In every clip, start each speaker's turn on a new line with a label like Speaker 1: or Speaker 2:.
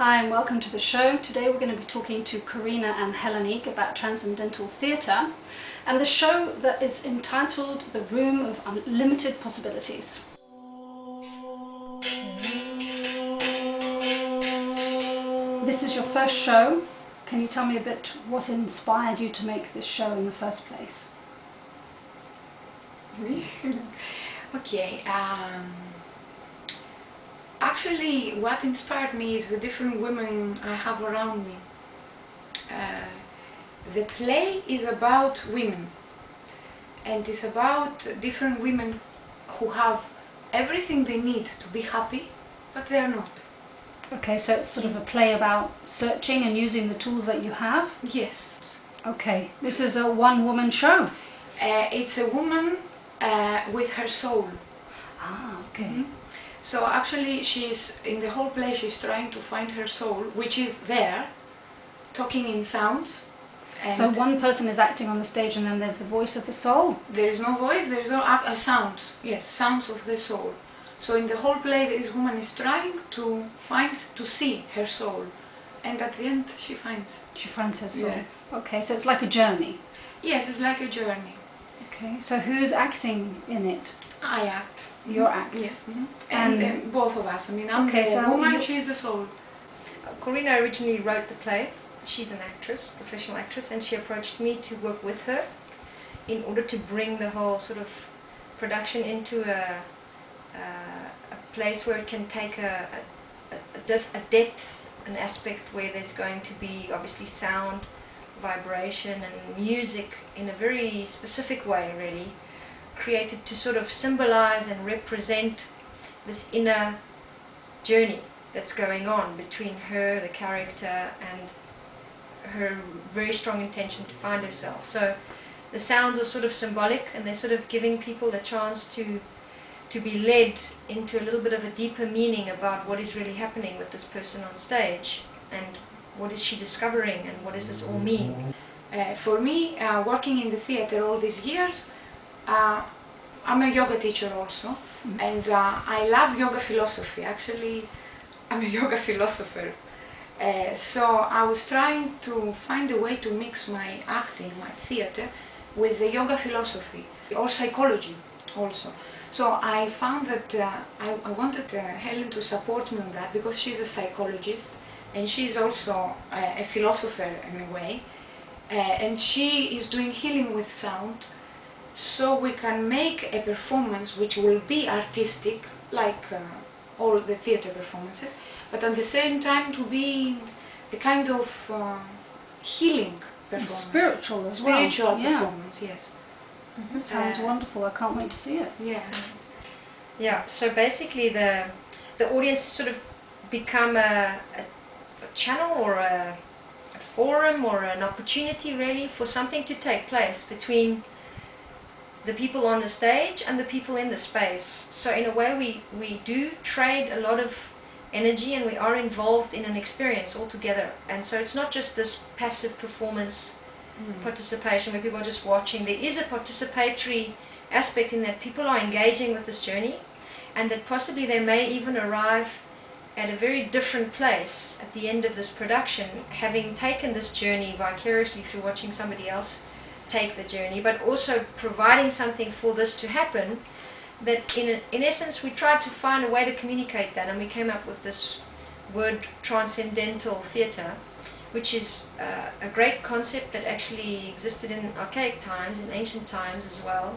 Speaker 1: Hi and welcome to the show. Today we're going to be talking to Korina and Helen about Transcendental Theatre and the show that is entitled The Room of Unlimited Possibilities. This is your first show. Can you tell me a bit what inspired you to make this show in the first place?
Speaker 2: Okay. Actually, what inspired me is the different women I have around me. The play is about women, and it's about different women who have everything they need to be happy, but they are not.
Speaker 1: Okay, so it's sort of a play about searching and using the tools that you have?
Speaker 2: Yes.
Speaker 1: Okay, this is a one-woman show?
Speaker 2: It's a woman with her soul.
Speaker 1: Ah, okay.
Speaker 2: Mm-hmm. So actually she's, in the whole play, she's trying to find her soul, which is there, talking in sounds. And
Speaker 1: so one person is acting on the stage and then there's the voice of the soul?
Speaker 2: There is no voice, there is no sounds. Yes, sounds of the soul. So in the whole play this woman is trying to see her soul. And at the end she finds.
Speaker 1: She finds her soul?
Speaker 2: Yes.
Speaker 1: Okay, so it's like a journey?
Speaker 2: Yes, it's like a journey.
Speaker 1: Okay, so who's acting in it?
Speaker 2: I act.
Speaker 1: Your act?
Speaker 2: Yes. Mm-hmm. And both of us. I mean, I'm
Speaker 1: okay,
Speaker 2: the
Speaker 1: so
Speaker 2: woman, she's the soul.
Speaker 3: Korina originally wrote the play. She's an actress, professional actress, and she approached me to work with her in order to bring the whole sort of production into a place where it can take a depth, an aspect where there's going to be obviously sound, vibration and music in a very specific way, really, created to sort of symbolize and represent this inner journey that's going on between her, the character, and her very strong intention to find herself. So the sounds are sort of symbolic, and they're sort of giving people the chance to be led into a little bit of a deeper meaning about what is really happening with this person on stage, and what is she discovering, and what does this all mean.
Speaker 2: For me, working in the theater all these years, I'm a yoga teacher also, and I love yoga philosophy. Actually, I'm a yoga philosopher. So I was trying to find a way to mix my acting, my theater, with the yoga philosophy, or psychology also. So I found that I wanted Helen to support me on that, because she's a psychologist and she's also a philosopher in a way, and she is doing healing with sound, so we can make a performance which will be artistic, like all the theater performances, but at the same time to be a kind of healing performance.
Speaker 1: Spiritual as well.
Speaker 2: Spiritual performance, yes.
Speaker 1: It sounds wonderful. I can't wait to see it.
Speaker 2: Yeah.
Speaker 3: Yeah, so basically the audience sort of become a channel or a forum or an opportunity really for something to take place between the people on the stage and the people in the space. So in a way we do trade a lot of energy, and we are involved in an experience all together. And so it's not just this passive performance participation where people are just watching. There is a participatory aspect in that people are engaging with this journey, and that possibly they may even arrive at a very different place at the end of this production, having taken this journey vicariously through watching somebody else take the journey, but also providing something for this to happen. That in essence we tried to find a way to communicate that, and we came up with this word transcendental theatre, which is a great concept that actually existed in archaic times, in ancient times as well.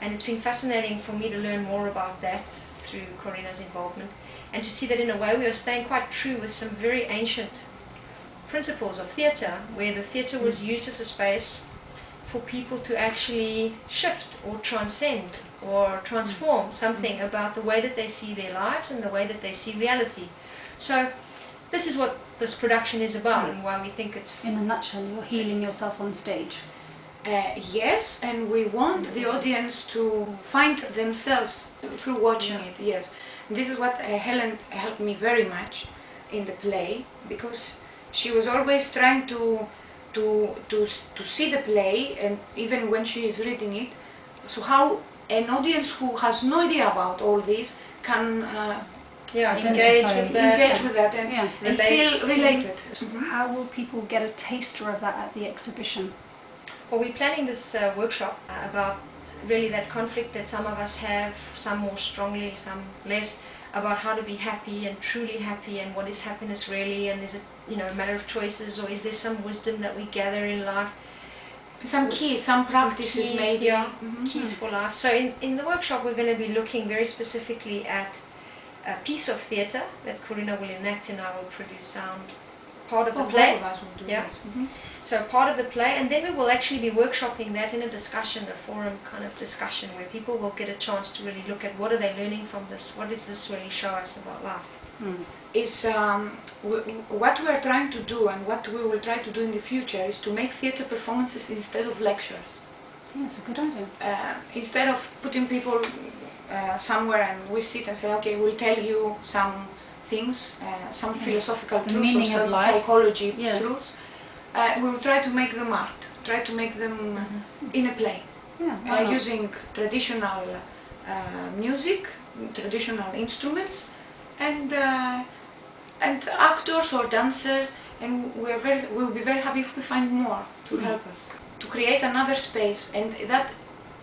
Speaker 3: And it's been fascinating for me to learn more about that through Korina's involvement, and to see that in a way we are staying quite true with some very ancient principles of theatre, where the theatre was used as a space for people to actually shift or transcend or transform something about the way that they see their lives and the way that they see reality. So this is what this production is about, and why we think it's...
Speaker 1: In a nutshell, you're healing yourself on stage.
Speaker 2: Yes, and we want the audience to find themselves through watching it, yes. This is what Helen helped me very much in the play, because she was always trying to see the play, and even when she is reading it, so how an audience who has no idea about all this can
Speaker 3: Yeah,
Speaker 1: identify
Speaker 2: Engage with that and,
Speaker 1: Yeah.
Speaker 2: and
Speaker 3: Relate.
Speaker 2: feel related.
Speaker 1: How will people get a taster of that at the exhibition?
Speaker 3: Well, we're planning this workshop about really that conflict that some of us have, some more strongly, some less, about how to be happy and truly happy, and what is happiness really, and is it, you know, a matter of choices, or is there some wisdom that we gather in life?
Speaker 2: Some keys, some practices
Speaker 3: keys,
Speaker 2: maybe.
Speaker 3: yeah, keys for life. So in the workshop we're going to be looking very specifically at a piece of theatre that Korina will enact and I will produce sound, part of the play.
Speaker 2: Both of us will do
Speaker 3: Yeah.
Speaker 2: that.
Speaker 3: So part of the play, and then we will actually be workshopping that in a discussion, a forum kind of discussion, where people will get a chance to really look at what are they learning from this, what does this really show us about life.
Speaker 2: Is what we are trying to do, and what we will try to do in the future, is to make theatre performances instead of lectures.
Speaker 1: Yeah, it's a good idea.
Speaker 2: Instead of putting people somewhere and we sit and say, okay, we'll tell you some things, some philosophical
Speaker 1: The
Speaker 2: truths or
Speaker 1: meaning of
Speaker 2: some
Speaker 1: life.
Speaker 2: psychology
Speaker 1: Yeah.
Speaker 2: truths, we will try to make them art, try to make them in a play,
Speaker 1: Yeah, why not?
Speaker 2: using traditional music, traditional instruments, and actors or dancers, and we'll be very happy if we find more to help us to create another space, and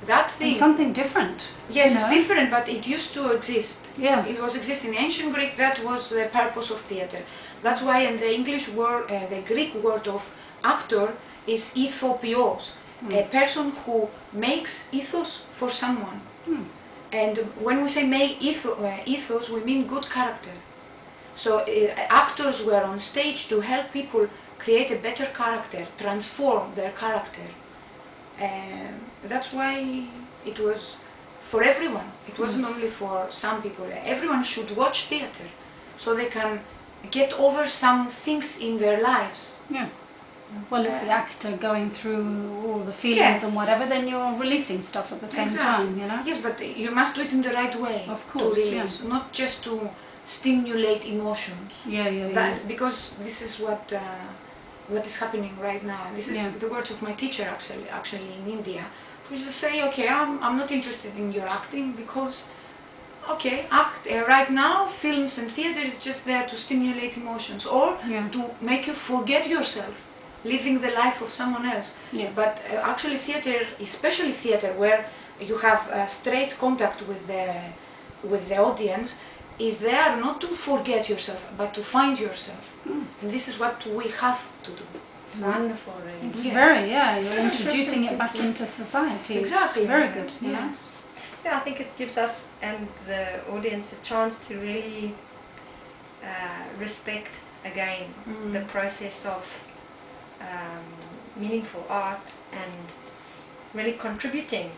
Speaker 2: that thing.
Speaker 1: And something different.
Speaker 2: Yes,
Speaker 1: you
Speaker 2: it's
Speaker 1: know?
Speaker 2: different, but it used to exist.
Speaker 1: Yeah.
Speaker 2: It was existing in ancient Greek. That was the purpose of theatre. That's why in the English word, the Greek word of actor is ethos, a person who makes ethos for someone. And when we say make ethos, we mean good character. So actors were on stage to help people create a better character, transform their character. That's why it was for everyone. It wasn't only for some people. Everyone should watch theatre so they can get over some things in their lives.
Speaker 1: Yeah. Well, it's the actor going through all the feelings
Speaker 2: Yes.
Speaker 1: and whatever, then you're releasing stuff at the same time, you know?
Speaker 2: Yes, but you must do it in the right way.
Speaker 1: Of course,
Speaker 2: to release, not just to stimulate emotions.
Speaker 1: Yeah, yeah, yeah.
Speaker 2: That, because this is what is happening right now. This is the words of my teacher actually in India. She used to say, okay, I'm not interested in your acting because, okay, right now films and theatre is just there to stimulate emotions or to make you forget yourself, living the life of someone else.
Speaker 1: Yeah.
Speaker 2: But actually theatre, especially theatre where you have straight contact with the audience, is there not to forget yourself, but to find yourself. And this is what we have to do.
Speaker 3: It's wonderful, really.
Speaker 1: It's very, you're introducing it back into society.
Speaker 2: Exactly.
Speaker 1: It's very good, you know?
Speaker 2: Yes.
Speaker 3: Yeah, I think it gives us and the audience a chance to really respect again the process of meaningful art and really contributing.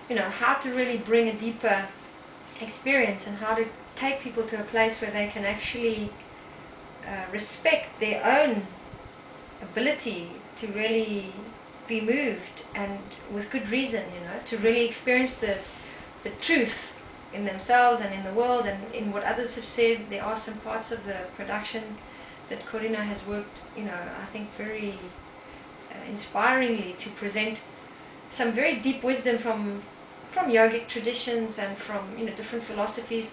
Speaker 3: You know, how to really bring a deeper experience and how to take people to a place where they can actually respect their own ability to really be moved, and with good reason, you know, to really experience the truth in themselves and in the world and in what others have said. There are some parts of the production that Korina has worked, you know, I think very inspiringly to present some very deep wisdom from yogic traditions and from, you know, different philosophies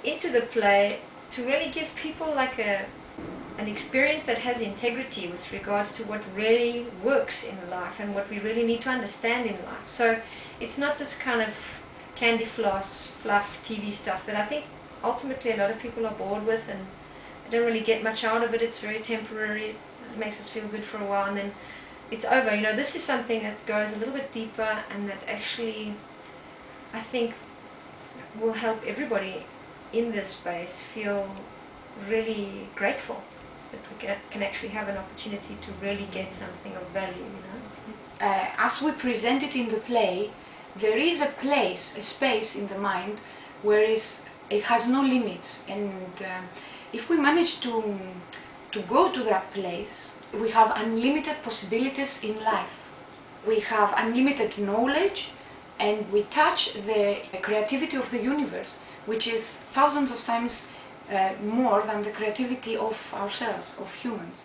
Speaker 3: into the play, to really give people like an experience that has integrity with regards to what really works in life and what we really need to understand in life. So it's not this kind of candy floss, fluff TV stuff that I think ultimately a lot of people are bored with and don't really get much out of it. It's very temporary. It makes us feel good for a while and then it's over. You know, this is something that goes a little bit deeper and that actually I think will help everybody in this space feel really grateful that we can actually have an opportunity to really get something of value, you know.
Speaker 2: As we present it in the play, there is a place, a space in the mind where it has no limits, and if we manage to go to that place, we have unlimited possibilities in life. We have unlimited knowledge, and we touch the creativity of the universe, which is thousands of times more than the creativity of ourselves, of humans.